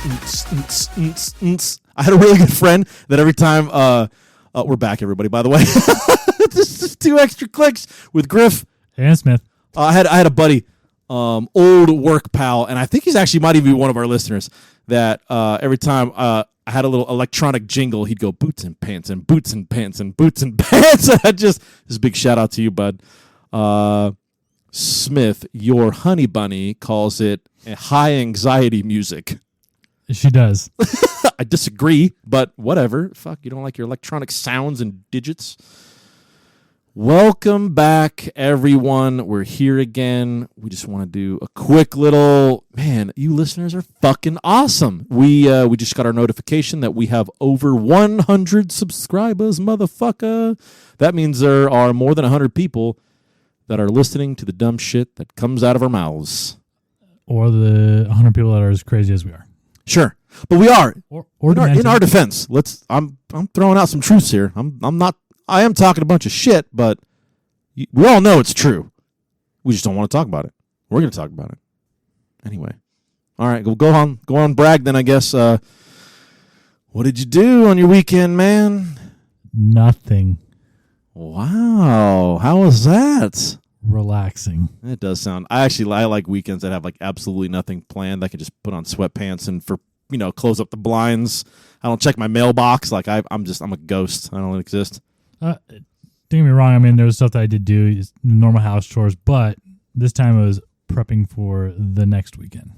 I had a really good friend that every time we're back, everybody, by the way. Just 2 extra clicks with Griff and Smith. I had a buddy, old work pal, and I think he's actually might even be one of our listeners, that every time I had a little electronic jingle, he'd go boots and pants and boots and pants and boots and pants. And this is a big shout out to you, bud. Smith, your honey bunny calls it high anxiety music. She does. I disagree, but whatever. Fuck, you don't like your electronic sounds and digits? Welcome back, everyone. We're here again. We just want to do a quick little, man, you listeners are fucking awesome. We just got our notification that we have over 100 subscribers, motherfucker. That means there are more than 100 people that are listening to the dumb shit that comes out of our mouths. Or the 100 people that are as crazy as we are. Sure. But we are. Or in our defense, I'm throwing out some truths here. I am talking a bunch of shit, but we all know it's true. We just don't want to talk about it. We're going to talk about it. Anyway. All right, go on, brag then, I guess. What did you do on your weekend, man? Nothing. Wow. How was that? Relaxing. It does sound. I like weekends that have like absolutely nothing planned. I can just put on sweatpants and close up the blinds. I don't check my mailbox. Like I'm a ghost. I don't exist. Don't get me wrong. I mean, there was stuff that I did do, normal house chores, but this time I was prepping for the next weekend.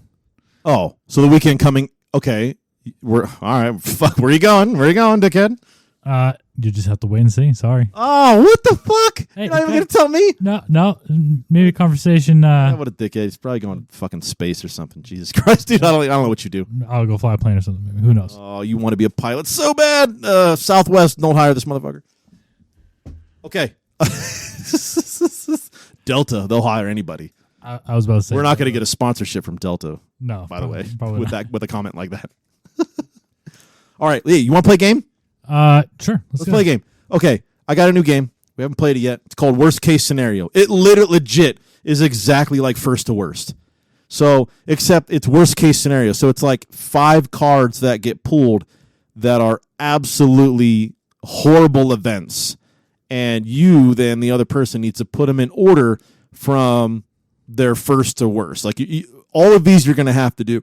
Oh, so the weekend coming. Okay, we're all right. Fuck, where you going? Where you going, dickhead? You just have to wait and see. Sorry. Oh, what the fuck? Hey, you're not even gonna tell me? No. Maybe a conversation. What a dickhead. He's probably going to fucking space or something. Jesus Christ, dude. I don't know what you do. I'll go fly a plane or something. Maybe. Who knows? Oh, you want to be a pilot so bad? Southwest, don't hire this motherfucker. Okay. Delta, they'll hire anybody. I was about to say we're not going to get a sponsorship from Delta. No, by the way, probably with a comment like that. All right, Lee, you want to play a game? Sure. Let's play a game. Okay, I got a new game. We haven't played it yet. It's called Worst Case Scenario. It legit is exactly like First to Worst. So, except it's worst case scenario. So it's like 5 cards that get pulled that are absolutely horrible events. And you, then, the other person, needs to put them in order from their first to worst. Like, all of these you're going to have to do.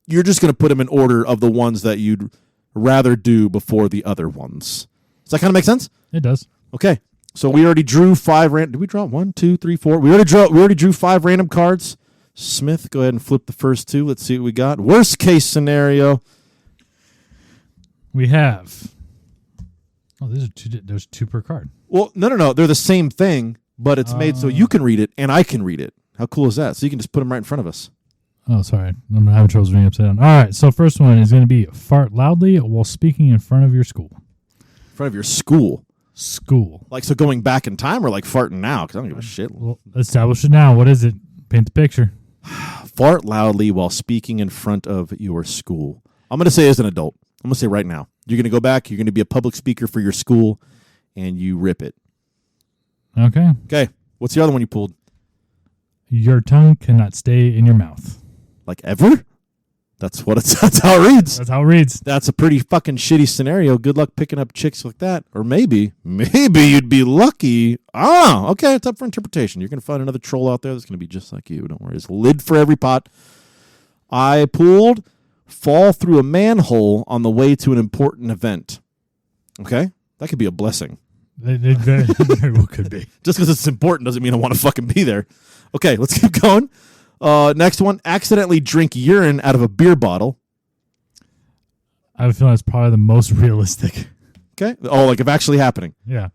You're just going to put them in order of the ones that you'd rather do before the other ones. Does that kind of make sense? It does. Okay. So we already drew 5 random. Did we draw 1, 2, 3, 4? We already drew 5 random cards. Smith, go ahead and flip the first 2. Let's see what we got. Worst case scenario. We have. Oh, there's 2 per card. Well, no. They're the same thing, but it's made so you can read it and I can read it. How cool is that? So you can just put them right in front of us. Oh, sorry. I'm having trouble reading upside down. All right. So first one is going to be fart loudly while speaking in front of your school. In front of your school? School. Like, so going back in time or like farting now? Because I don't give a shit. Well, establish it now. What is it? Paint the picture. Fart loudly while speaking in front of your school. I'm going to say as an adult. I'm going to say right now. You're going to go back. You're going to be a public speaker for your school, and you rip it. Okay. Okay. What's the other one you pulled? Your tongue cannot stay in your mouth. Like ever? That's how it reads. That's how it reads. That's a pretty fucking shitty scenario. Good luck picking up chicks like that. Or maybe you'd be lucky. Ah, okay. It's up for interpretation. You're going to find another troll out there that's going to be just like you. Don't worry. There's a lid for every pot. I pulled fall through a manhole on the way to an important event. Okay? That could be a blessing. It very well could be. Just because it's important doesn't mean I want to fucking be there. Okay, let's keep going. Next one, accidentally drink urine out of a beer bottle. I have a feeling that's probably the most realistic. Okay. Oh, like if actually happening. Yeah.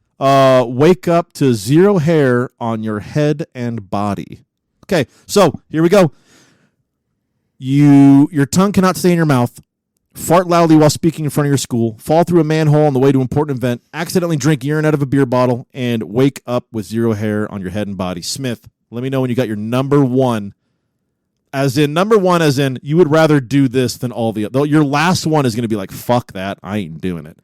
Wake up to 0 hair on your head and body. Okay, so here we go. Your tongue cannot stay in your mouth. Fart loudly while speaking in front of your school. Fall through a manhole on the way to an important event. Accidentally drink urine out of a beer bottle. And wake up with 0 hair on your head and body. Smith, let me know when you got your number 1. As in, number 1, as in, you would rather do this than all the other. Your last one is going to be like, fuck that. I ain't doing it.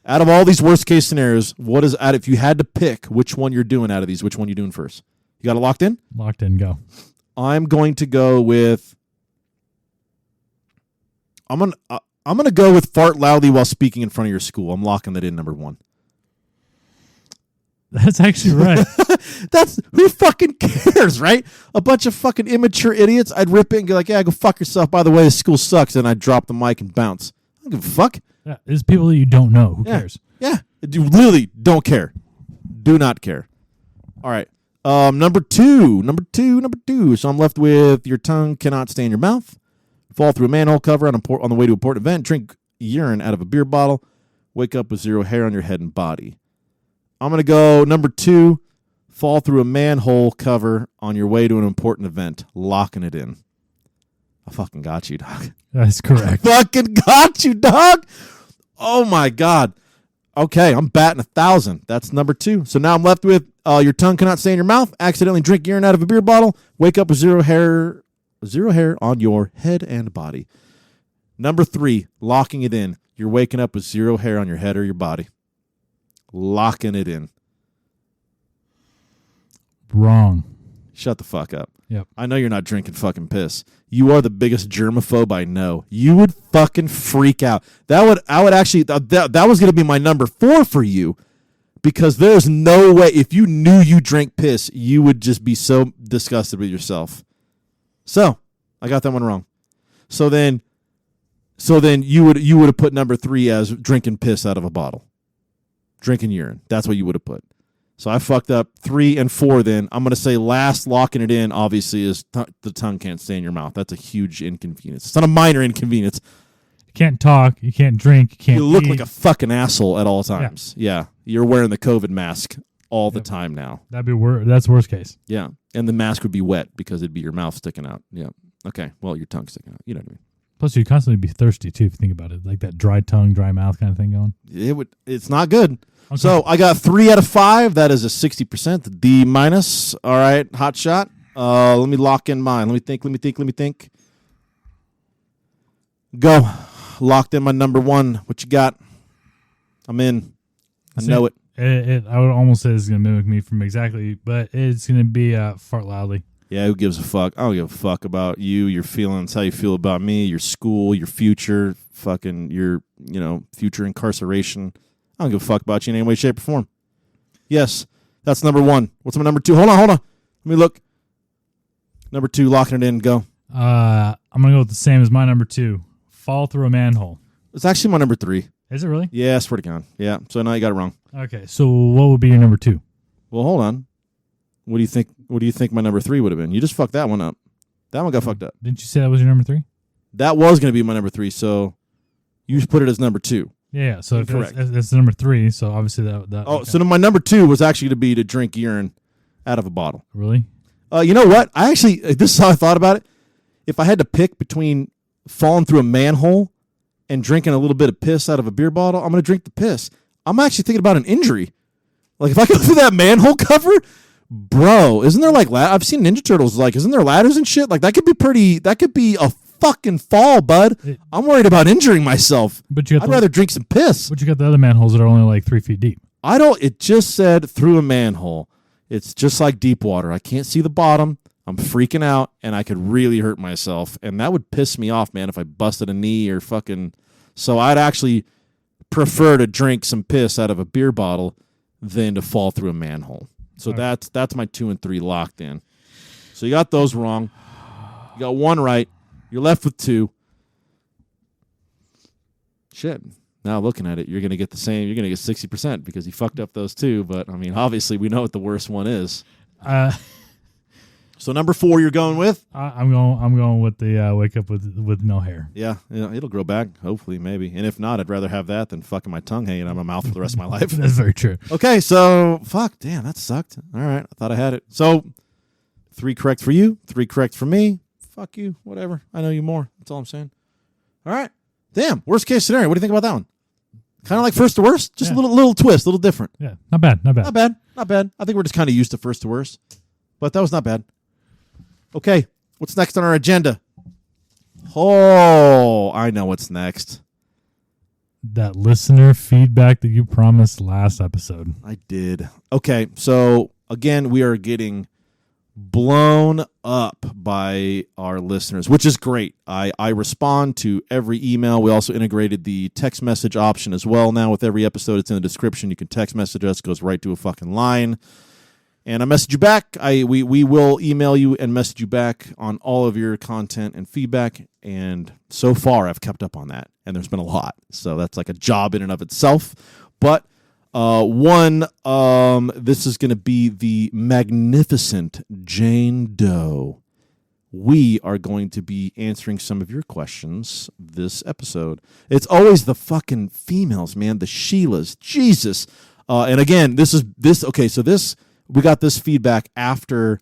Out of all these worst case scenarios, if you had to pick which one you're doing out of these, which one you doing first? You got it locked in? Locked in, go. I'm going to go with I'm gonna go with fart loudly while speaking in front of your school. I'm locking that in, number 1. That's actually right. That's who fucking cares, right? A bunch of fucking immature idiots. I'd rip it and go like, yeah, go fuck yourself. By the way, this school sucks. And I'd drop the mic and bounce. I don't give a fuck. Yeah, it's people that you don't know. Who cares? Yeah, you really don't care. Do not care. All right. Number two. So I'm left with your tongue cannot stay in your mouth. Fall through a manhole cover on the way to an important event. Drink urine out of a beer bottle. Wake up with 0 hair on your head and body. I'm going to go number 2. Fall through a manhole cover on your way to an important event. Locking it in. I fucking got you, dog. That's correct. Fucking got you, dog. Oh, my God. Okay, I'm batting 1,000. That's number 2. So now I'm left with your tongue cannot stay in your mouth. Accidentally drink urine out of a beer bottle. Wake up with 0 hair on your head and body. Number 3, locking it in. You're waking up with 0 hair on your head or your body. Locking it in. Wrong. Shut the fuck up. Yep. I know you're not drinking fucking piss. You are the biggest germaphobe I know. You would fucking freak out. I would actually, that was going to be my number 4 for you, because there's no way, if you knew you drank piss, you would just be so disgusted with yourself. So, I got that one wrong. So then you would have put number 3 as drinking piss out of a bottle. Drinking urine. That's what you would have put. So I fucked up 3 and 4 then. I'm going to say last locking it in, obviously, is the tongue can't stay in your mouth. That's a huge inconvenience. It's not a minor inconvenience. You can't talk. You can't drink. You can't You look eat. like a fucking asshole at all times. Yeah. You're wearing the COVID mask all the time now. That's worst case. Yeah. And the mask would be wet because it'd be your mouth sticking out. Yeah. Okay. Well, your tongue sticking out. You know what I mean? Plus, you'd constantly be thirsty, too, if you think about it. Like that dry tongue, dry mouth kind of thing going. It's not good. Okay. So I got 3 out of 5. That is a 60%. D minus. All right. Hot shot. Let me lock in mine. Let me think. Go. Locked in my number 1. What you got? I'm in. I know it. I would almost say it's going to mimic me from exactly, but it's going to be fart loudly. Yeah, who gives a fuck? I don't give a fuck about you, your feelings, how you feel about me, your school, your future, fucking your, future incarceration. I don't give a fuck about you in any way, shape, or form. Yes, that's number 1. What's my number 2? Hold on. Let me look. Number 2, locking it in. Go. I'm going to go with the same as my number 2. Fall through a manhole. It's actually my number 3. Is it really? Yeah, I swear to God. Yeah, so now you got it wrong. Okay, so what would be your number 2? Well, hold on. What do you think my number 3 would have been? You just fucked that one up. That one got fucked up. Didn't you say that was your number 3? That was going to be my number 3, so you just put it as number 2. Yeah, so if Correct. it's number 3, so obviously that. Oh, okay. So my number 2 was actually to be to drink urine out of a bottle. Really? You know what? This is how I thought about it. If I had to pick between falling through a manhole and drinking a little bit of piss out of a beer bottle, I'm going to drink the piss. I'm actually thinking about an injury. Like if I go through that manhole cover, bro, isn't there like I've seen Ninja Turtles, like isn't there ladders and shit? Like that could be a fucking fall, bud. I'm worried about injuring myself. But I'd rather drink some piss. But you got the other manholes that are only like 3 feet deep. It just said through a manhole. It's just like deep water. I can't see the bottom. I'm freaking out, and I could really hurt myself. And that would piss me off, man, if I busted a knee or fucking... So I'd actually prefer to drink some piss out of a beer bottle than to fall through a manhole. So that's my 2 and 3 locked in. So you got those wrong. You got 1 right. You're left with 2. Shit. Now looking at it, you're going to get the same. You're going to get 60% because you fucked up those 2. But, I mean, obviously we know what the worst one is. So number 4 you're going with? I'm going with the wake up with no hair. Yeah, it'll grow back, hopefully, maybe. And if not, I'd rather have that than fucking my tongue hanging out of my mouth for the rest of my life. That's very true. Okay, so fuck, damn, that sucked. All right, I thought I had it. So 3 correct for you, 3 correct for me. Fuck you, whatever. I know you more. That's all I'm saying. All right, damn. Worst case scenario. What do you think about that one? Kind of like first to worst, just a little twist, a little different. Yeah, not bad. Not bad. I think we're just kind of used to first to worst, but that was not bad. Okay, what's next on our agenda? Oh, I know what's next. That listener feedback that you promised last episode. I did. Okay, so again, we are getting blown up by our listeners, which is great. I respond to every email. We also integrated the text message option as well. Now with every episode, it's in the description. You can text message us. It goes right to a fucking line. And I message you back. We will email you and message you back on all of your content and feedback. And so far, I've kept up on that. And there's been a lot. So that's like a job in and of itself. But this is going to be the magnificent Jane Doe. We are going to be answering some of your questions this episode. It's always the fucking females, man. The Sheilas. Jesus. And again, we got this feedback after,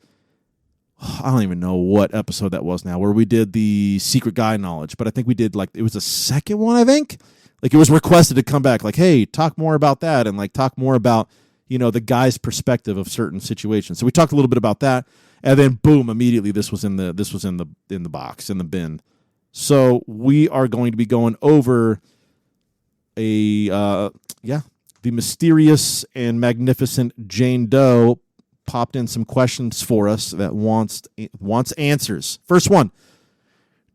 I don't even know what episode that was now, where we did the secret guy knowledge. But I think we did, it was the second one, I think. It was requested to come back, hey, talk more about that, and talk more about, the guy's perspective of certain situations. So we talked a little bit about that, and then boom, immediately this was in the box, in the bin. So we are going to be going over the mysterious and magnificent Jane Doe popped in some questions for us that wants answers. First one.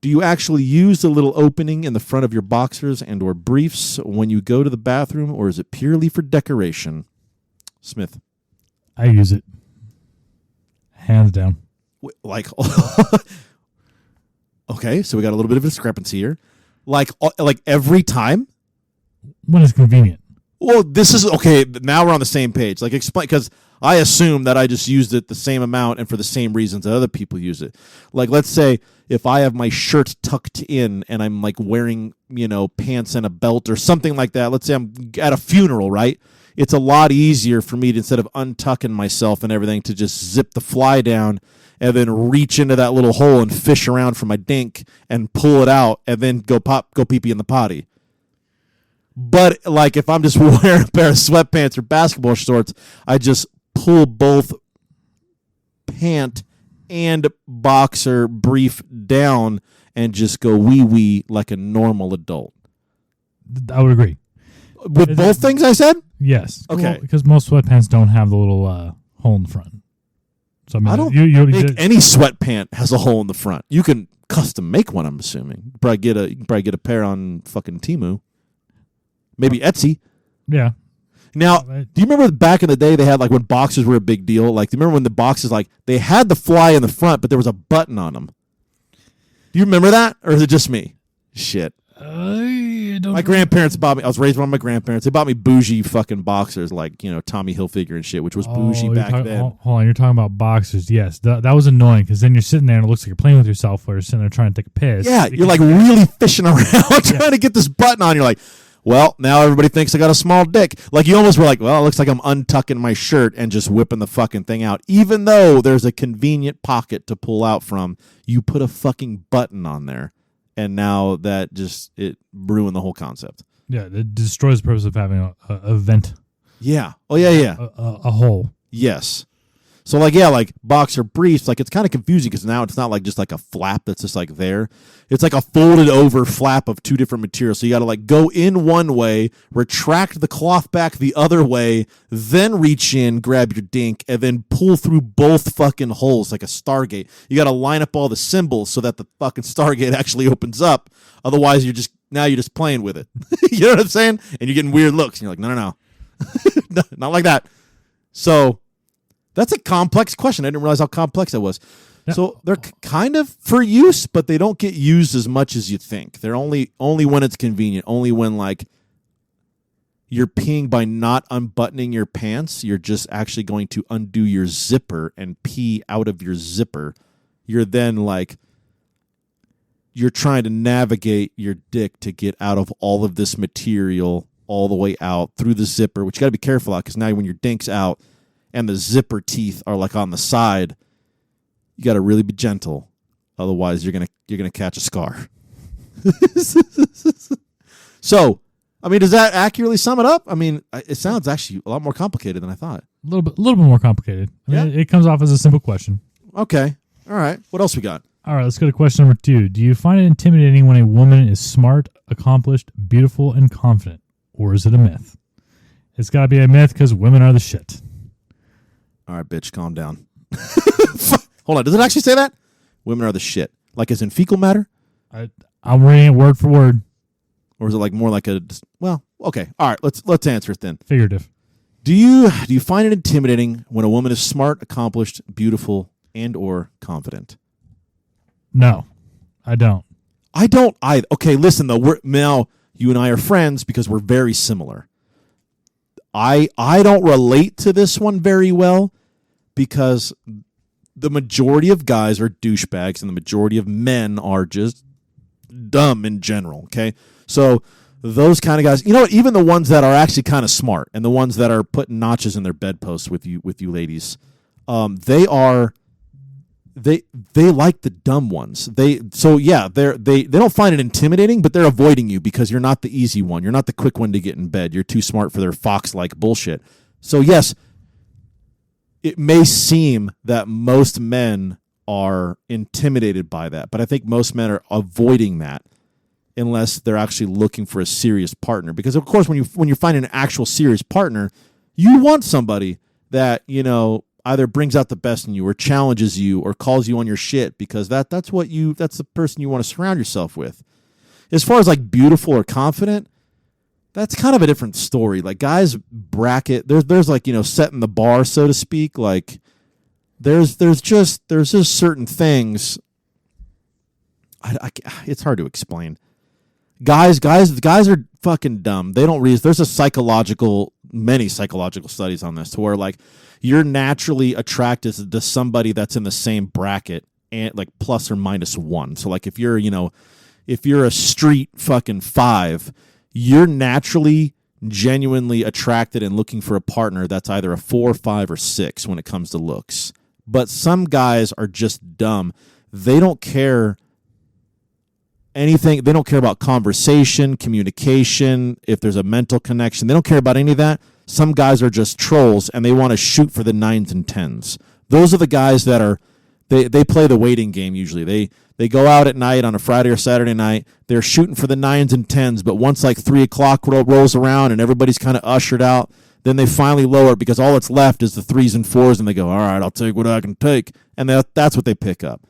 Do you actually use the little opening in the front of your boxers and or briefs when you go to the bathroom, or is it purely for decoration? Smith. I use it. Hands down. Okay, so we got a little bit of a discrepancy here. Every time? When it's convenient. Well, this is okay. Now we're on the same page. Explain, because I assume that I just used it the same amount and for the same reasons that other people use it. Let's say if I have my shirt tucked in and I'm wearing, pants and a belt or something like that. Let's say I'm at a funeral, right? It's a lot easier for me to, instead of untucking myself and everything, to just zip the fly down and then reach into that little hole and fish around for my dink and pull it out and then go pee-pee in the potty. But if I'm just wearing a pair of sweatpants or basketball shorts, I just pull both pant and boxer brief down and just go wee-wee like a normal adult. I would agree. With both things I said? Yes. Okay. Well, because most sweatpants don't have the little hole in the front. So I don't think any sweatpant has a hole in the front. You can custom make one, I'm assuming. You can probably get a pair on fucking Temu. Maybe Etsy. Yeah. Now, do you remember back in the day they had when boxers were a big deal? Do you remember when the boxes they had the fly in the front, but there was a button on them? Do you remember that, or is it just me? Shit. I don't my grandparents bought me. I was raised by my grandparents. They bought me bougie fucking boxers, Tommy Hilfiger and shit, which was bougie back then. Hold on, you're talking about boxers? Yes, that was annoying because then you're sitting there and it looks like you're playing with yourself while you're sitting there trying to take a piss. Yeah, you're really fishing around trying to get this button on. You're like, well, now everybody thinks I got a small dick. You almost were well, it looks like I'm untucking my shirt and just whipping the fucking thing out. Even though there's a convenient pocket to pull out from, you put a fucking button on there. And now that it ruined the whole concept. Yeah, it destroys the purpose of having a vent. Yeah. Oh, yeah. A hole. Yes. So, boxer briefs, it's kind of confusing because now it's not just a flap that's just there. It's a folded over flap of two different materials. So you got to go in one way, retract the cloth back the other way, then reach in, grab your dink, and then pull through both fucking holes like a Stargate. You got to line up all the symbols so that the fucking Stargate actually opens up. Otherwise, you're just playing with it. You know what I'm saying? And you're getting weird looks. And you're no. No, not like that. So that's a complex question. I didn't realize how complex that was. Yeah. So they're kind of for use, but they don't get used as much as you think. They're only when it's convenient. Only when you're peeing by not unbuttoning your pants. You're just actually going to undo your zipper and pee out of your zipper. You're then you're trying to navigate your dick to get out of all of this material all the way out through the zipper, which you got to be careful of because now when your dink's out and the zipper teeth are on the side, you got to really be gentle. Otherwise, you're gonna catch a scar. So, does that accurately sum it up? It sounds actually a lot more complicated than I thought. A little bit more complicated. It comes off as a simple question. Okay. All right. What else we got? All right. Let's go to question number 2. Do you find it intimidating when a woman is smart, accomplished, beautiful, and confident, or is it a myth? It's got to be a myth because women are the shit. All right, bitch, calm down. Hold on. Does it actually say that? Women are the shit. Like as in fecal matter? I'm reading it word for word. Or is it like more like a, well, okay. All right. Let's answer it then. Figurative. Do you find it intimidating when a woman is smart, accomplished, beautiful, and or confident? No, I don't. I don't either. Okay, listen though. Now you and I are friends because we're very similar. I don't relate to this one very well because the majority of guys are douchebags and the majority of men are just dumb in general. Okay, so those kind of guys, you know what? Even the ones that are actually kind of smart and the ones that are putting notches in their bedposts with you ladies, they like the dumb ones. They don't find it intimidating, but they're avoiding you because you're not the easy one. You're not the quick one to get in bed. You're too smart for their fox-like bullshit. So yes, it may seem that most men are intimidated by that, but I think most men are avoiding that unless they're actually looking for a serious partner. Because of course, when you find an actual serious partner, you want somebody that, you know, either brings out the best in you or challenges you or calls you on your shit, because that's the person you want to surround yourself with. As far as like beautiful or confident, that's kind of a different story. Like guys bracket, there's like, you know, setting the bar, so to speak. Like there's just certain things. It's hard to explain. Guys are fucking dumb. They don't realize there's many psychological studies on this to where like you're naturally attracted to somebody that's in the same bracket and like plus or minus one. So like if you're a street fucking 5, you're naturally genuinely attracted and looking for a partner that's either a 4, 5, or 6 when it comes to looks. But some guys are just dumb. They don't care anything. They don't care about conversation, communication, if there's a mental connection. They don't care about any of that. Some guys are just trolls and they want to shoot for the 9s and 10s. Those are the guys that are they play the waiting game usually. They go out at night on a Friday or Saturday night. They're shooting for the 9s and 10s, but once like 3 o'clock rolls around and everybody's kind of ushered out, then they finally lower it because all that's left is the 3s and 4s, and they go, all right, I'll take what I can take, and that's what they pick up.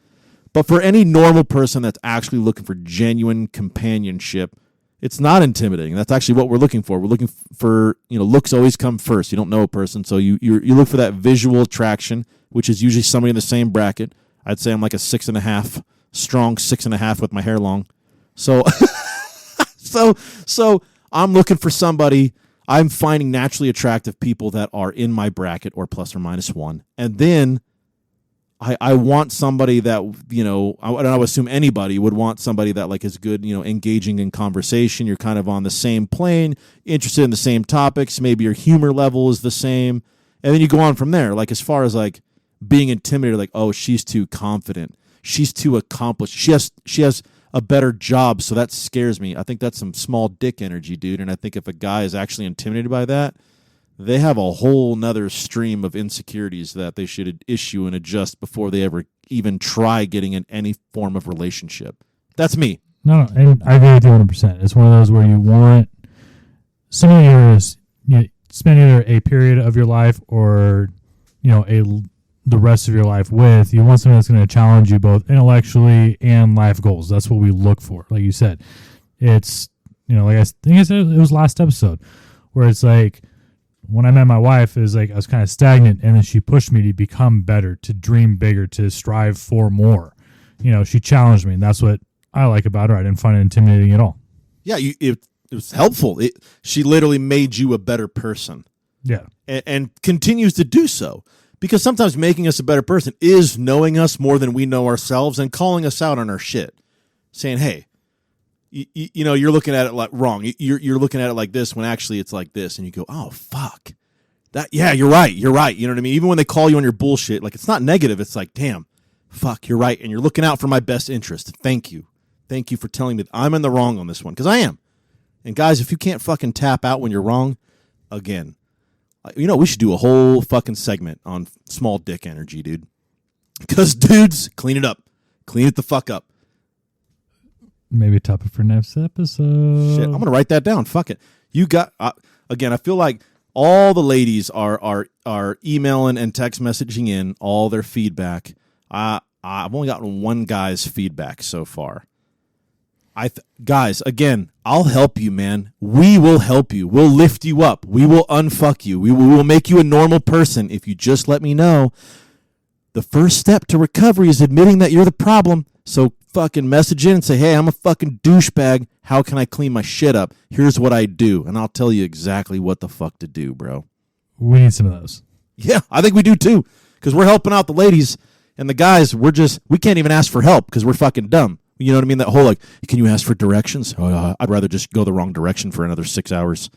But for any normal person that's actually looking for genuine companionship, it's not intimidating. That's actually what we're looking for. We're looking for, you know, looks always come first. You don't know a person, so you look for that visual attraction, which is usually somebody in the same bracket. I'd say I'm like a 6.5, strong 6.5 with my hair long. So, so I'm looking for somebody. I'm finding naturally attractive people that are in my bracket or plus or minus 1, and then I want somebody that, you know, I would assume anybody would want somebody that like is good, you know, engaging in conversation. You're kind of on the same plane, interested in the same topics. Maybe your humor level is the same. And then you go on from there. Like as far as like being intimidated, like, oh, she's too confident. She's too accomplished. She has a better job. So that scares me. I think that's some small dick energy, dude. And I think if a guy is actually intimidated by that, they have a whole nother stream of insecurities that they should issue and adjust before they ever even try getting in any form of relationship. That's me. No, and I agree with you 100%. It's one of those where you want somebody who's, you know, spend either a period of your life or, you know, the rest of your life with. You want somebody that's going to challenge you both intellectually and life goals. That's what we look for. Like you said, it's, you know, like I think I said it was last episode where it's like, when I met my wife, it was like I was kind of stagnant, and then she pushed me to become better, to dream bigger, to strive for more. You know, she challenged me, and that's what I like about her. I didn't find it intimidating at all. Yeah, it was helpful. She literally made you a better person. Yeah. And continues to do so. Because sometimes making us a better person is knowing us more than we know ourselves and calling us out on our shit. Saying, hey, you know, you're looking at it like wrong. You're looking at it like this when actually it's like this, and you go, "Oh fuck, that yeah, you're right. You know what I mean?" Even when they call you on your bullshit, like it's not negative. It's like, damn, fuck, you're right, and you're looking out for my best interest. Thank you for telling me that I'm in the wrong on this one, because I am. And guys, if you can't fucking tap out when you're wrong, again, you know, we should do a whole fucking segment on small dick energy, dude. Because dudes, clean it the fuck up. Maybe a topic for next episode. Shit, I'm going to write that down. Fuck it. You got, again, I feel like all the ladies are emailing and text messaging in all their feedback. I've only gotten one guy's feedback so far. Guys, again, I'll help you, man. We will help you. We'll lift you up. We will unfuck you. We will make you a normal person if you just let me know. The first step to recovery is admitting that you're the problem. So fucking message in and say, hey, I'm a fucking douchebag. How can I clean my shit up? Here's what I do. And I'll tell you exactly what the fuck to do, bro. We need some of those. Yeah, I think we do too. Because we're helping out the ladies. And the guys, we can't even ask for help because we're fucking dumb. You know what I mean? That whole, like, can you ask for directions? I'd rather just go the wrong direction for another 6 hours.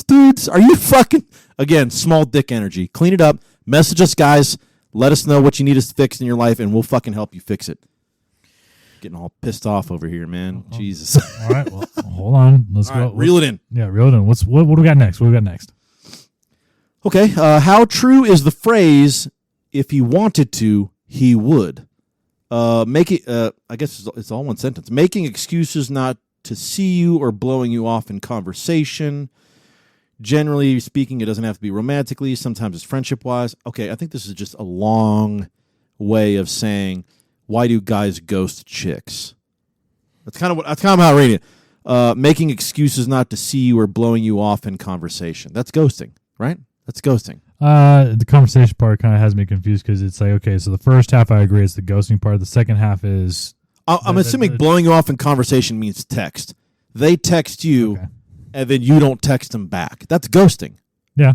Dudes, are you fucking... Again, small dick energy. Clean it up. Message us, guys. Let us know what you need us to fix in your life, and we'll fucking help you fix it. Getting all pissed off over here, man. Jesus. All right, well, hold on. Let's go. Reel it in. Yeah, reel it in. What do we got next? What do we got next? Okay, how true is the phrase, if he wanted to, he would? I guess it's all one sentence. Making excuses not to see you or blowing you off in conversation. Generally speaking, it doesn't have to be romantically. Sometimes it's friendship-wise. Okay, I think this is just a long way of saying, why do guys ghost chicks? That's kind of how I read it. Making excuses not to see you or blowing you off in conversation. That's ghosting, right? That's ghosting. The conversation part kind of has me confused because it's like, okay, so the first half I agree it's the ghosting part. The second half is... I'm assuming blowing you off in conversation means text. They text you, and then you don't text them back. That's ghosting. Yeah.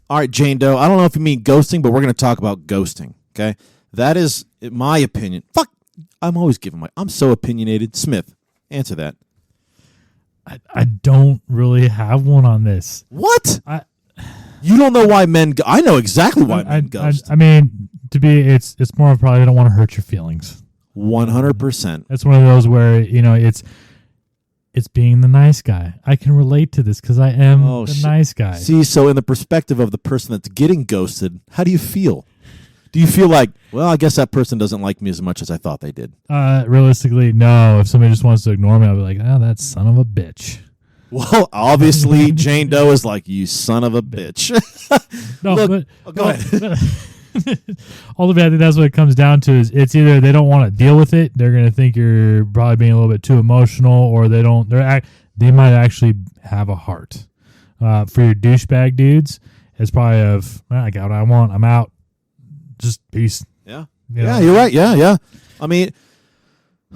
All right, Jane Doe, I don't know if you mean ghosting, but we're going to talk about ghosting, okay? That is my opinion. Fuck, I'm so opinionated. Smith, answer that. I don't really have one on this. What? You don't know why men... I know exactly why men ghost. I mean, it's more of probably they don't want to hurt your feelings. 100%. It's one of those where, it's being the nice guy. I can relate to this because I am the nice guy. See, so in the perspective of the person that's getting ghosted, how do you feel? Do you feel like, well, I guess that person doesn't like me as much as I thought they did? Realistically, no. If somebody just wants to ignore me, I'll be like, that son of a bitch. Well, obviously, Jane Doe is like, you son of a bitch. No, Look, go ahead. All of it, I think that's what it comes down to is it's either they don't want to deal with it, they're going to think you're probably being a little bit too emotional, or they might actually have a heart. For your douchebag dudes, it's probably I got what I want, I'm out, just peace. Yeah, yeah, you're right. Yeah. I mean,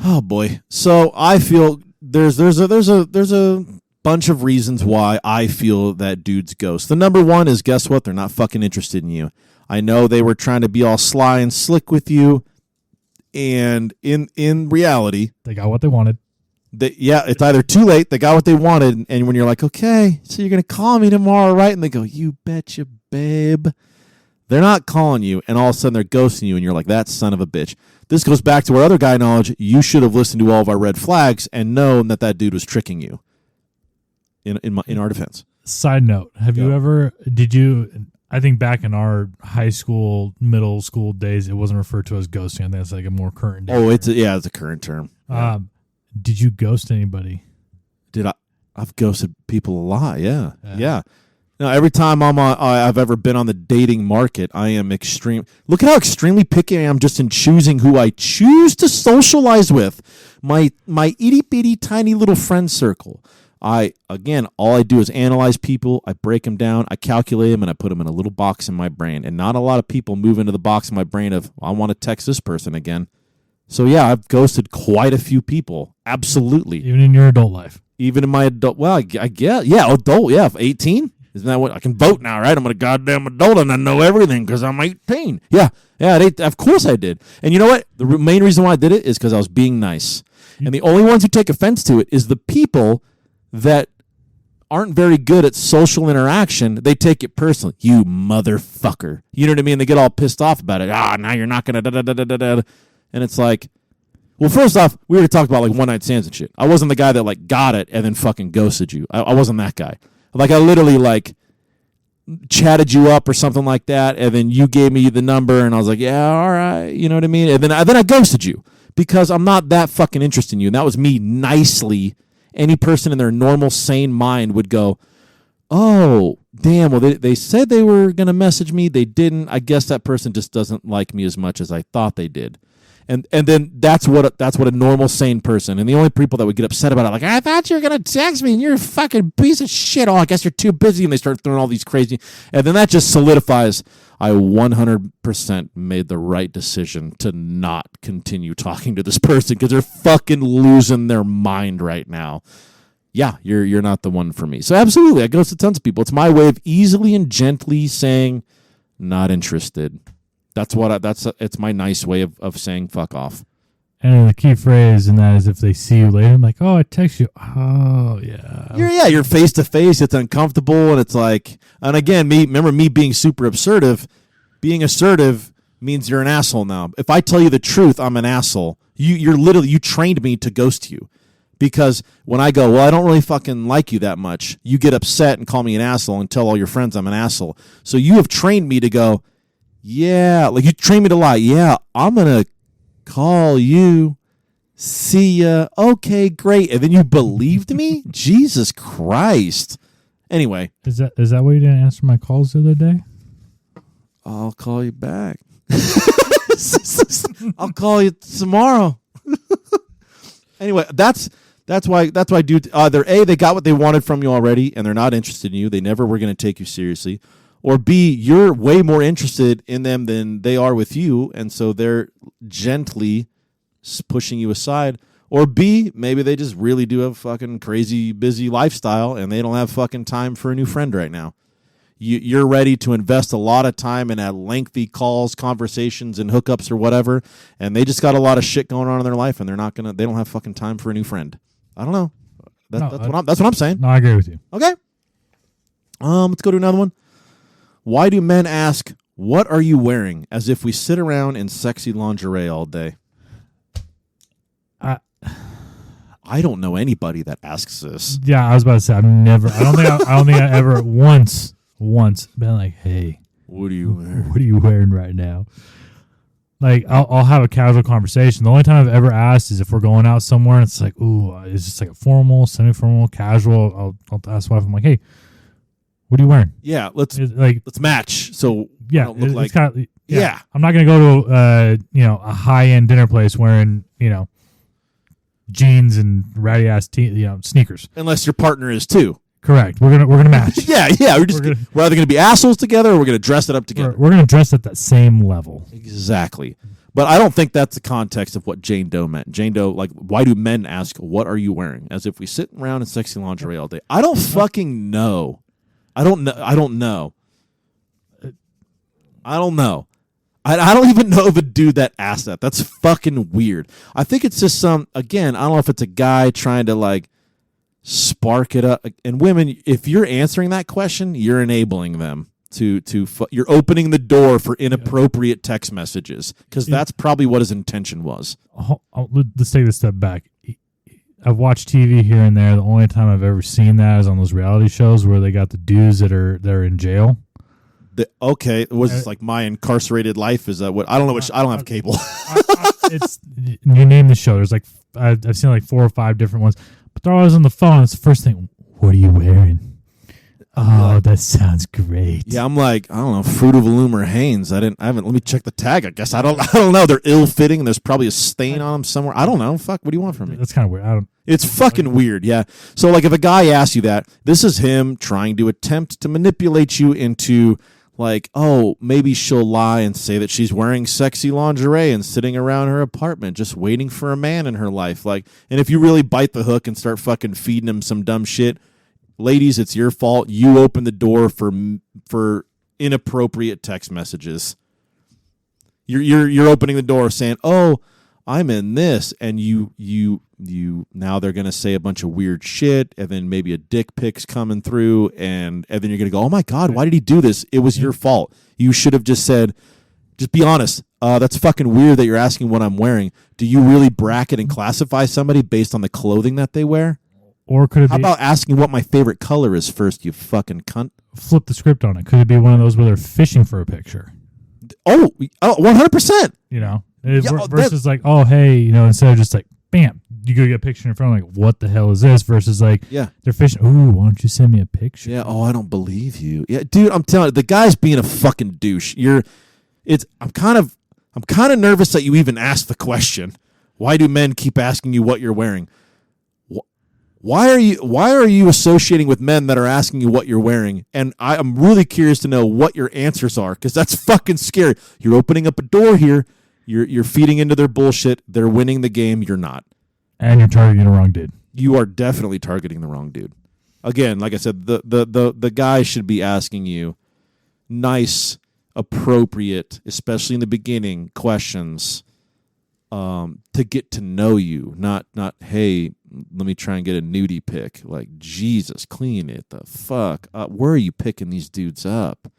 oh boy. So I feel there's a bunch of reasons why I feel that dudes ghost. The number one is, guess what? They're not fucking interested in you. I know they were trying to be all sly and slick with you, and in reality, they got what they wanted. It's either too late, they got what they wanted, and when you're like, okay, so you're going to call me tomorrow, right? And they go, you betcha, babe. They're not calling you, and all of a sudden they're ghosting you, and you're like, that son of a bitch. This goes back to our other guy knowledge. You should have listened to all of our red flags and known that dude was tricking you. In our defense. Side note: I think back in our high school, middle school days, it wasn't referred to as ghosting. I think it's like a more current day. Oh, it's a current term. Did you ghost anybody? I've ghosted people a lot. Yeah. Now, every time I've ever been on the dating market, I am extreme. Look at how extremely picky I am just in choosing who I choose to socialize with. My itty bitty tiny little friend circle. All I do is analyze people. I break them down. I calculate them, and I put them in a little box in my brain. And not a lot of people move into the box in my brain of, I want to text this person again. So, yeah, I've ghosted quite a few people. Absolutely. Even in your adult life. Even in my adult, I guess. Yeah, adult, 18. Isn't that what, I can vote now, right? I'm a goddamn adult, and I know everything because I'm 18. Yeah, of course I did. And you know what? The main reason why I did it is because I was being nice. And the only ones who take offense to it is the people that aren't very good at social interaction. They take it personally. You motherfucker. You know what I mean? They get all pissed off about it. Now you're not going to And it's like, well, first off, we already talked about like one night stands and shit. I wasn't the guy that like got it and then fucking ghosted you. I wasn't that guy. Like I literally like chatted you up or something like that, and then you gave me the number, and I was like, yeah, all right. You know what I mean? And then I ghosted you because I'm not that fucking interested in you. And that was me nicely. Any person in their normal, sane mind would go, oh, damn, well, they said they were going to message me. They didn't. I guess that person just doesn't like me as much as I thought they did. And then that's what a normal sane person, and the only people that would get upset about it, like, I thought you were going to text me and you're a fucking piece of shit. Oh, I guess you're too busy. And they start throwing all these crazy, and then that just solidifies I 100% made the right decision to not continue talking to this person because they're fucking losing their mind right now. Yeah, you're not the one for me. So absolutely, it goes to tons of people. It's my way of easily and gently saying not interested. It's my nice way of saying fuck off. And the key phrase in that is if they see you later, I'm like, oh, I text you. Oh, yeah. You're face to face. It's uncomfortable, and it's like, and again, remember me being super assertive. Being assertive means you're an asshole now. If I tell you the truth, I'm an asshole. You trained me to ghost you. Because when I go, well, I don't really fucking like you that much, you get upset and call me an asshole and tell all your friends I'm an asshole. So you have trained me to go, yeah, like you trained me to lie. Yeah, I'm going to call you. See ya. Okay, great. And then you believed me? Jesus Christ. Anyway. Is that why you didn't answer my calls the other day? I'll call you back. I'll call you tomorrow. Anyway, that's why dude, either A, they got what they wanted from you already and they're not interested in you. They never were going to take you seriously. Or B, you're way more interested in them than they are with you, and so they're gently pushing you aside. Or B, maybe they just really do have a fucking crazy busy lifestyle and they don't have fucking time for a new friend right now. You're ready to invest a lot of time in lengthy calls, conversations, and hookups or whatever, and they just got a lot of shit going on in their life, and they don't have fucking time for a new friend. I don't know. That's what I'm saying. No, I agree with you. Okay. Let's go to another one. Why do men ask, "What are you wearing?" as if we sit around in sexy lingerie all day? I don't know anybody that asks this. Yeah, I was about to say I don't think I ever once been like, hey, what are you wearing? What are you wearing right now? Like, I'll have a casual conversation. The only time I've ever asked is if we're going out somewhere and it's like, ooh, it's just like a formal, semi-formal, casual. I'll ask my wife, I'm like, hey, what are you wearing? Yeah, let's match. So yeah, look like, kind of, yeah. I'm not gonna go to a high-end dinner place wearing jeans and ratty ass sneakers. Unless your partner is too. Correct. We're gonna match. yeah. We're either gonna be assholes together or we're gonna dress it up together. We're gonna dress at that same level. Exactly. But I don't think that's the context of what Jane Doe meant. Jane Doe, like, why do men ask, "What are you wearing?" As if we sit around in sexy lingerie all day. I don't fucking know. I don't know. I don't know. I don't even know of a dude that asked that. That's fucking weird. I think it's just again, I don't know if it's a guy trying to, like, spark it up. And women, if you're answering that question, you're enabling them you're opening the door for inappropriate text messages, because that's probably what his intention was. Let's take a step back. I've watched TV here and there. The only time I've ever seen that is on those reality shows where they got the dudes that are in jail. Was this like My Incarcerated Life? Is that what? I don't know. I don't have cable. It's you name the show. There's like I've seen like 4 or 5 different ones, but they're always on the phone. It's the first thing. What are you wearing? Oh, that sounds great. Yeah, I'm like, I don't know, Fruit of the Loom or Hanes. I haven't. Let me check the tag. I guess I don't know. They're ill-fitting. There's probably a stain on them somewhere. I don't know. Fuck. What do you want from me? That's kind of weird. It's fucking weird. Yeah. So like, if a guy asks you that, this is him trying to attempt to manipulate you into, like, oh, maybe she'll lie and say that she's wearing sexy lingerie and sitting around her apartment just waiting for a man in her life. Like, and if you really bite the hook and start fucking feeding him some dumb shit, ladies, it's your fault. You open the door for inappropriate text messages. You're opening the door saying, "Oh, I'm in this," and you now they're gonna say a bunch of weird shit, and then maybe a dick pic's coming through, and then you're gonna go, "Oh my God, why did he do this? It was your fault. You should have just said, just be honest. That's fucking weird that you're asking what I'm wearing. Do you really bracket and classify somebody based on the clothing that they wear?" Or could it How about asking what my favorite color is first, you fucking cunt? Flip the script on it. Could it be one of those where they're fishing for a picture? Oh, 100%. Versus like, oh, hey, instead of just like, bam, you go get a picture in front of like, what the hell is this? Versus like, Yeah. they're fishing. Ooh, why don't you send me a picture? Yeah. Oh, I don't believe you. Yeah, dude. I'm telling you, the guy's being a fucking douche. I'm kind of nervous that you even asked the question. Why do men keep asking you what you're wearing? Why are you associating with men that are asking you what you're wearing? And I'm really curious to know what your answers are, because that's fucking scary. You're opening up a door here. You're feeding into their bullshit. They're winning the game. You're not. And you're targeting the wrong dude. You are definitely targeting the wrong dude. Again, like I said, the guy should be asking you nice, appropriate, especially in the beginning, questions to get to know you. Not hey, let me try and get a nudie pic. Like, Jesus, clean it the fuck up. Where are you picking these dudes up?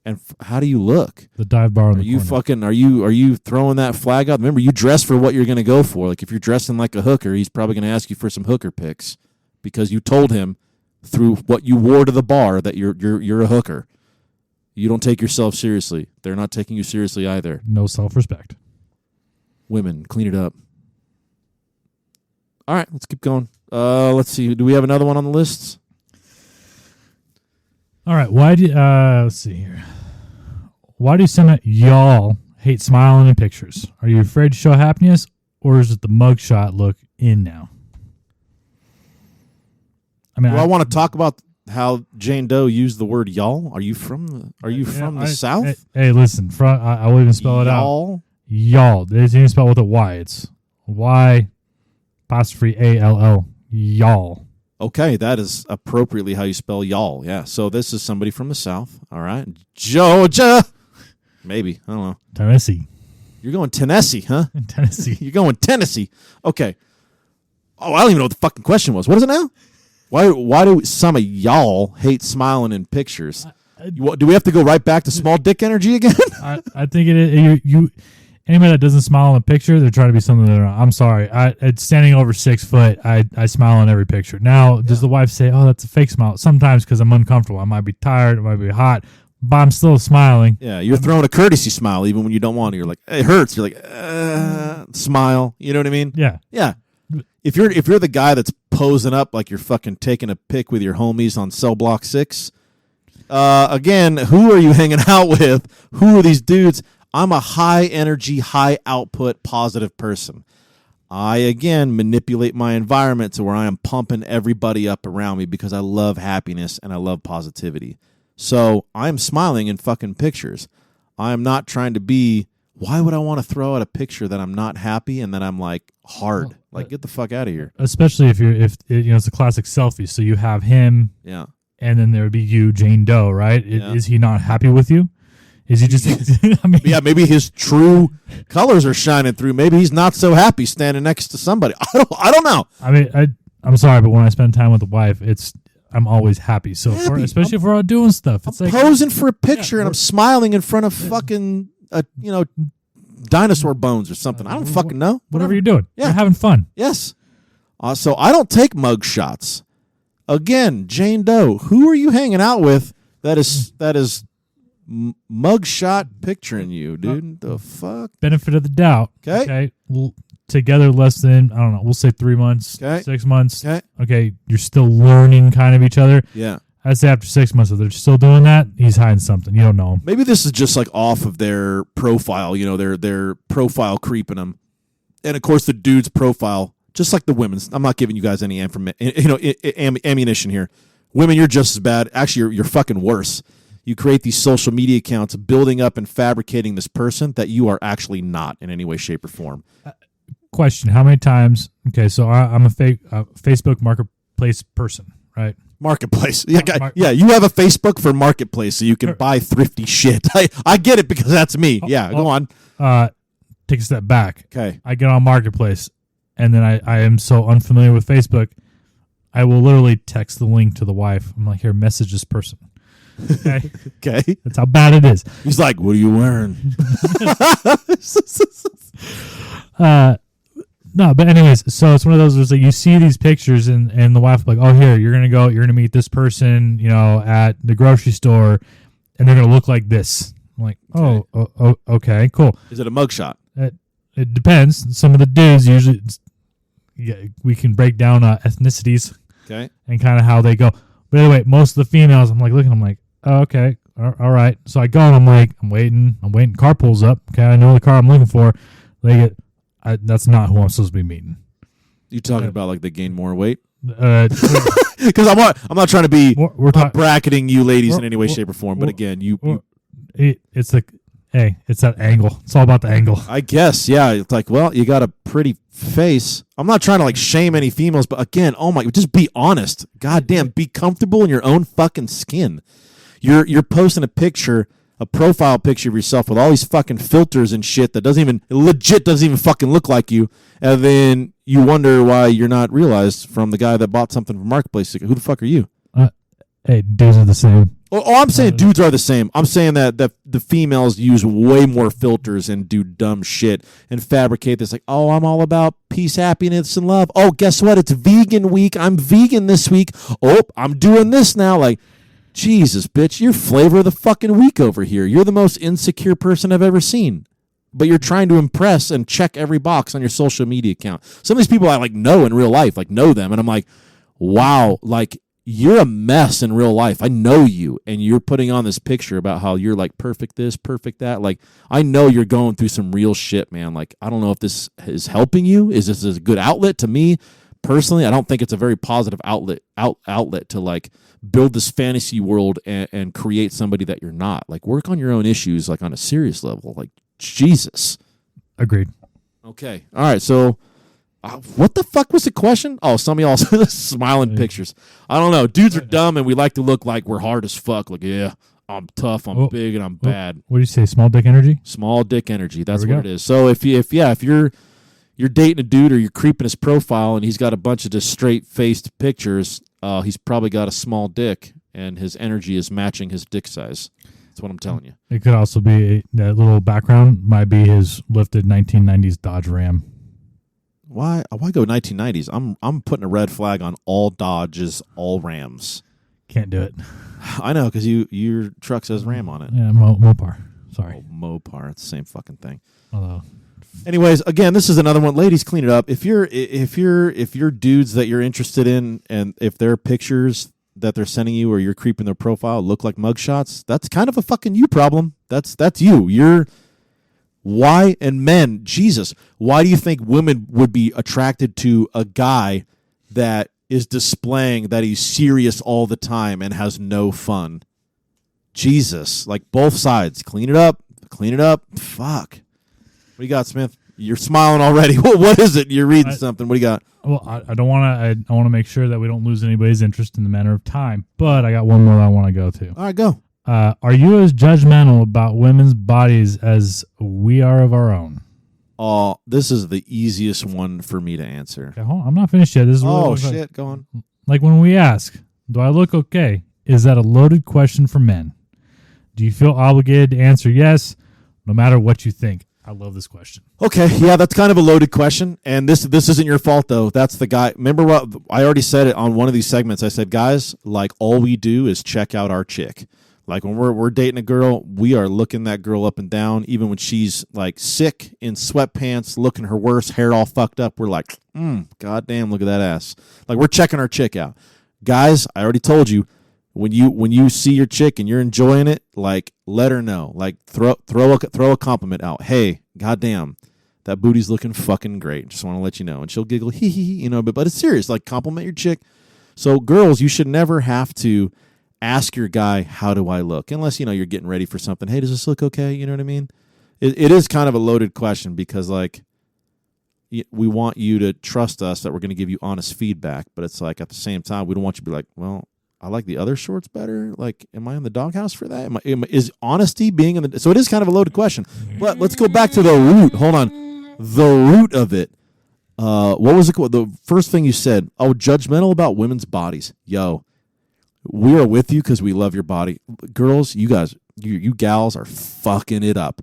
And how do you look? The dive bar in the corner. Fucking are you throwing that flag out? Remember, you dress for what you're going to go for. Like, if you're dressing like a hooker, he's probably going to ask you for some hooker pics because you told him through what you wore to the bar that you're a hooker. You don't take yourself seriously. They're not taking you seriously either. No self-respect. Women, clean it up. All right, let's keep going. Let's see. Do we have another one on the list? All right. Let's see here. Why do some of y'all hate smiling in pictures? Are you afraid to show happiness, or is it the mugshot look in now? I mean, I want to talk about how Jane Doe used the word y'all. Are you from the South? Hey, listen. I will even spell it out. Y'all. They didn't even spell it with a Y. It's Y apostrophe A-L-L. Y'all. Okay, that is appropriately how you spell y'all. Yeah. So this is somebody from the South. All right. Georgia. Maybe. I don't know. Tennessee. You're going Tennessee, huh? Tennessee. You're going Tennessee. Okay. Oh, I don't even know what the fucking question was. What is it now? Why do some of y'all hate smiling in pictures? Do we have to go right back to small dick energy again? I think it is. Anybody that doesn't smile in a picture, they're trying to be something they're not. I'm sorry. Standing over 6 foot, I smile in every picture. Now, does the wife say, oh, that's a fake smile? Sometimes because I'm uncomfortable. I might be tired. I might be hot. But I'm still smiling. Yeah, you're throwing a courtesy smile even when you don't want to. You're like, it hurts. You're like, smile. You know what I mean? Yeah. Yeah. If you're the guy that's posing up like you're fucking taking a pic with your homies on cell block 6, again, who are you hanging out with? Who are these dudes? I'm a high energy, high output, positive person. I, again, manipulate my environment to where I am pumping everybody up around me because I love happiness and I love positivity. So I'm smiling in fucking pictures. I am not trying to be, why would I want to throw out a picture that I'm not happy and that I'm like hard? Like, get the fuck out of here. Especially if it's a classic selfie. So you have him, yeah, and then there would be you, Jane Doe, right? Yeah. Is he not happy with you? Is he just? I mean, yeah, maybe his true colors are shining through. Maybe he's not so happy standing next to somebody. I don't know. I mean, I'm sorry, but when I spend time with the wife, I'm always happy. So especially if we're out doing stuff, it's I'm like posing for a picture and I'm smiling in front of fucking dinosaur bones or something. I don't fucking know. Whatever you're doing, Yeah. you're having fun. Yes. So I don't take mug shots. Again, Jane Doe, who are you hanging out with that is mugshot picturing you, dude? The fuck? Benefit of the doubt. Okay. Together less than, I don't know, we'll say 3 months, Okay. 6 months. Okay. You're still learning kind of each other. Yeah. I'd say after 6 months, if they're still doing that, he's hiding something. You don't know him. Maybe this is just like off of their profile, their profile creeping them. And of course the dude's profile, just like the women's. I'm not giving you guys any ammunition here. Women, you're just as bad. Actually, you're fucking worse. You create these social media accounts building up and fabricating this person that you are actually not in any way, shape, or form. Question: how many times? Okay, so I'm a Facebook marketplace person, right? Marketplace. Yeah, you have a Facebook for marketplace so you can buy thrifty shit. I get it because that's me. Yeah, go on. Take a step back. Okay. I get on marketplace, and then I am so unfamiliar with Facebook, I will literally text the link to the wife. I'm like, here, message this person. Okay. Okay. That's how bad it is. He's like, what are you wearing? No, but anyways, so it's one of those where it's like you see these pictures and the wife like, oh, here, you're going to meet this person, at the grocery store, and they're going to look like this. I'm like, okay, cool. Is it a mugshot? It depends. Some of the dudes usually, we can break down ethnicities Okay. and kind of how they go. But anyway, most of the females, I'm like looking, I'm like, oh, okay, all right. So I go and I'm like, I'm waiting. Car pulls up. Okay, I know the car I'm looking for. That's not who I'm supposed to be meeting. You talking about like they gain more weight? Because I'm not trying to be we're bracketing you ladies in any way, shape, or form. But again, it's like, hey, it's that angle. It's all about the angle. I guess, yeah. It's like, well, you got a pretty face. I'm not trying to like shame any females, but again, just be honest. God damn, be comfortable in your own fucking skin. You're posting a profile picture of yourself with all these fucking filters and shit that doesn't even fucking look like you, and then you wonder why you're not realized from the guy that bought something from Marketplace. Who the fuck are you? Hey, dudes are the same. Oh, I'm saying dudes are the same. I'm saying that the females use way more filters and do dumb shit and fabricate this like, oh, I'm all about peace, happiness, and love. Oh, guess what? It's vegan week. I'm vegan this week. Oh, I'm doing this now. Like, Jesus, bitch, you're flavor of the fucking week over here. You're the most insecure person I've ever seen. But you're trying to impress and check every box on your social media account. Some of these people I like know in real life, like know them, and I'm like, wow, like, you're a mess in real life. I know you, and you're putting on this picture about how you're like perfect this, perfect that. Like, I know you're going through some real shit, man. Like, I don't know if this is helping you. Is this a good outlet? To me, personally, I don't think it's a very positive outlet to like build this fantasy world and create somebody that you're not. Like, work on your own issues, like on a serious level. Like, Jesus. Agreed. Okay. All right. So, what the fuck was the question? Oh, some of y'all smiling pictures. I don't know. Dudes are dumb, and we like to look like we're hard as fuck. Like, yeah, I'm tough, I'm big, and I'm bad. What do you say? Small dick energy? Small dick energy. That's what it is. So if you're dating a dude or you're creeping his profile and he's got a bunch of just straight faced pictures, he's probably got a small dick, and his energy is matching his dick size. That's what I'm telling you. It could also be that little background might be his lifted 1990s Dodge Ram. Why go 1990s? I'm putting a red flag on all Dodges, all Rams. Can't do it. I know, because your truck says Ram on it. Yeah, Mopar. Sorry. Oh, Mopar. It's the same fucking thing. Although, anyways, again, this is another one. Ladies, clean it up. If you're dudes that you're interested in, and if their pictures that they're sending you or you're creeping their profile look like mugshots, that's kind of a fucking you problem. That's you. Why, and men, Jesus, why do you think women would be attracted to a guy that is displaying that he's serious all the time and has no fun? Jesus, like both sides. Clean it up. Fuck. What do you got, Smith? You're smiling already. What is it? You're reading something. What do you got? Well, I don't want to. I want to make sure that we don't lose anybody's interest in the matter of time. But I got one more I want to go to. All right, go. Are you as judgmental about women's bodies as we are of our own? Oh, this is the easiest one for me to answer. Okay, hold on. I'm not finished yet. This is really shit. Go on. Like when we ask, do I look okay? Is that a loaded question for men? Do you feel obligated to answer yes, no matter what you think? I love this question. Okay, yeah, that's kind of a loaded question, and this isn't your fault, though. That's the guy. Remember what I already said it on one of these segments. I said, guys, like all we do is check out our chick. Like when we're dating a girl, we are looking that girl up and down, even when she's like sick in sweatpants, looking her worst, hair all fucked up. We're like, goddamn, look at that ass. Like we're checking our chick out. Guys, I already told you, when you see your chick and you're enjoying it, like let her know. Like throw a compliment out. Hey, goddamn, that booty's looking fucking great. Just want to let you know. And she'll giggle, hee hee, you know, but it's serious. Like compliment your chick. So girls, you should never have to ask your guy, how do I look? Unless, you're getting ready for something. Hey, does this look okay? You know what I mean? It is kind of a loaded question because, like, we want you to trust us that we're going to give you honest feedback. But it's like, at the same time, we don't want you to be like, well, I like the other shorts better. Like, am I in the doghouse for that? Is honesty being in the... So it is kind of a loaded question. But let's go back to the root. Hold on. The root of it. What was the first thing you said? Oh, judgmental about women's bodies. Yo. We are with you because we love your body. Girls, you guys, you gals are fucking it up.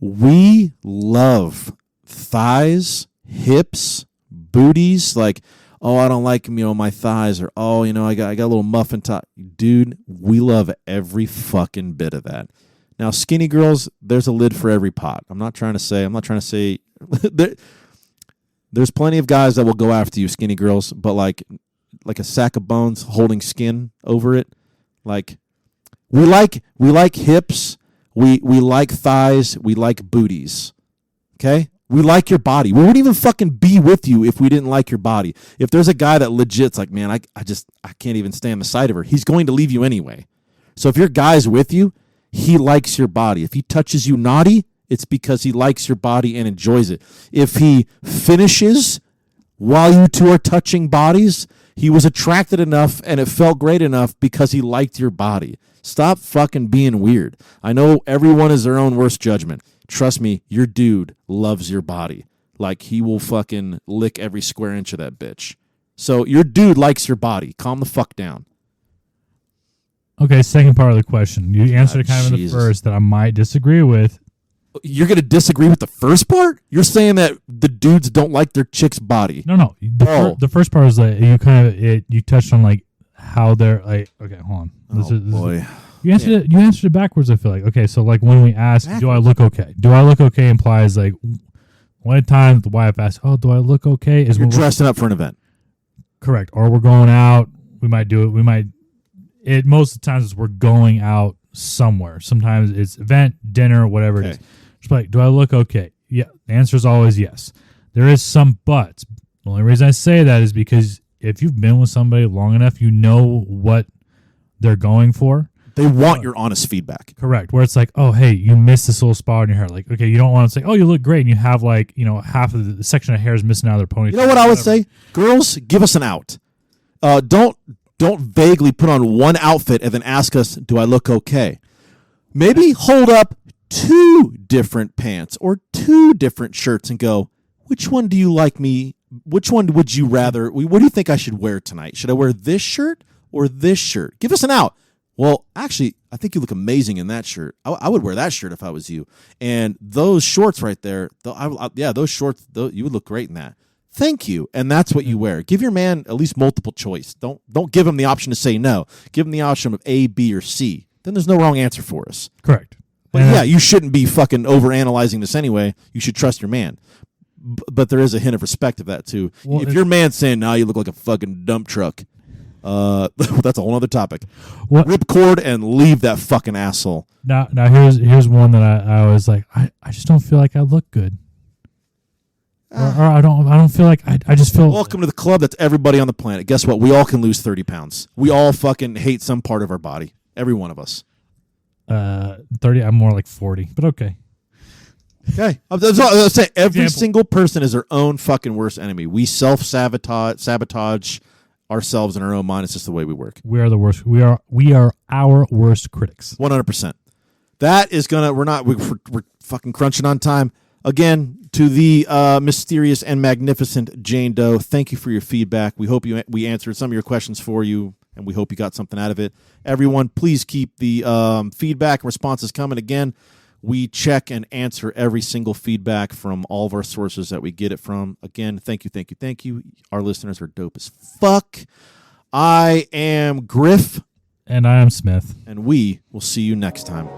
We love thighs, hips, booties. Like, oh, I don't like, my thighs. Or, oh, I got a little muffin top. Dude, we love every fucking bit of that. Now, skinny girls, there's a lid for every pot. I'm not trying to say There's plenty of guys that will go after you, skinny girls, but like a sack of bones holding skin over it. Like we like hips, we like thighs, we like booties. Okay? We like your body. We wouldn't even fucking be with you if we didn't like your body. If there's a guy that legit's like, man, I can't even stand the sight of her, he's going to leave you anyway. So if your guy's with you, he likes your body. If he touches you naughty, it's because he likes your body and enjoys it. If he finishes while you two are touching bodies, he was attracted enough and it felt great enough because he liked your body. Stop fucking being weird. I know everyone is their own worst judgment. Trust me, your dude loves your body. Like, he will fucking lick every square inch of that bitch. So your dude likes your body. Calm the fuck down. Okay, second part of the question. You answered it kind of in the first that I might disagree with. You're going to disagree with the first part? You're saying that the dudes don't like their chick's body. No. The first part is that you kind of you touched on like how they're like. Okay, hold on. Boy. You answered it. You answered it backwards. I feel like. Okay, so like when we ask, "Do I look okay?" "Do I look okay?" implies like one time the wife asks, "Oh, do I look okay?" Is you're dressing up for an event. Correct. Or we're going out. We might do it. We might. It most of the times we're going out somewhere. Sometimes it's event, dinner, whatever it is. Just like, do I look okay? Yeah. The answer is always yes. There is some buts. The only reason I say that is because if you've been with somebody long enough, you know what they're going for. They want your honest feedback. Correct. Where it's like, oh, hey, you missed this little spot in your hair. Like, okay, you don't want to say, oh, you look great, and you have like, half of the section of hair is missing out of their ponytail. You know what I would say? Girls, give us an out. Don't vaguely put on one outfit and then ask us, do I look okay? Maybe hold up 2 different pants or 2 different shirts and go, which one do you like me? Which one would you rather? What do you think I should wear tonight? Should I wear this shirt or this shirt? Give us an out. Well, actually, I think you look amazing in that shirt. I would wear that shirt if I was you. And those shorts right there, those shorts, you would look great in that. Thank you. And that's what you wear. Give your man at least multiple choice. Don't give him the option to say no. Give him the option of A, B, or C. Then there's no wrong answer for us. Correct. But yeah, you shouldn't be fucking overanalyzing this anyway. You should trust your man. But there is a hint of respect of that, too. Well, if your man's saying, nah, you look like a fucking dump truck, that's a whole other topic. Ripcord and leave that fucking asshole. Now here's one that I was like, I just don't feel like I look good. Or I don't feel like I just feel. Welcome to the club. That's everybody on the planet. Guess what? We all can lose 30 pounds. We all fucking hate some part of our body. Every one of us. 30. I'm more like 40, but okay. Okay. I was saying every single person is their own fucking worst enemy. We sabotage ourselves in our own mind. It's just the way we work. We are the worst. We are our worst critics. 100%. That is gonna. We're fucking crunching on time. Again, to the mysterious and magnificent Jane Doe, thank you for your feedback. We hope we answered some of your questions for you, and we hope you got something out of it. Everyone, please keep the feedback and responses coming. Again, we check and answer every single feedback from all of our sources that we get it from. Again, thank you. Our listeners are dope as fuck. I am Griff. And I am Smith. And we will see you next time.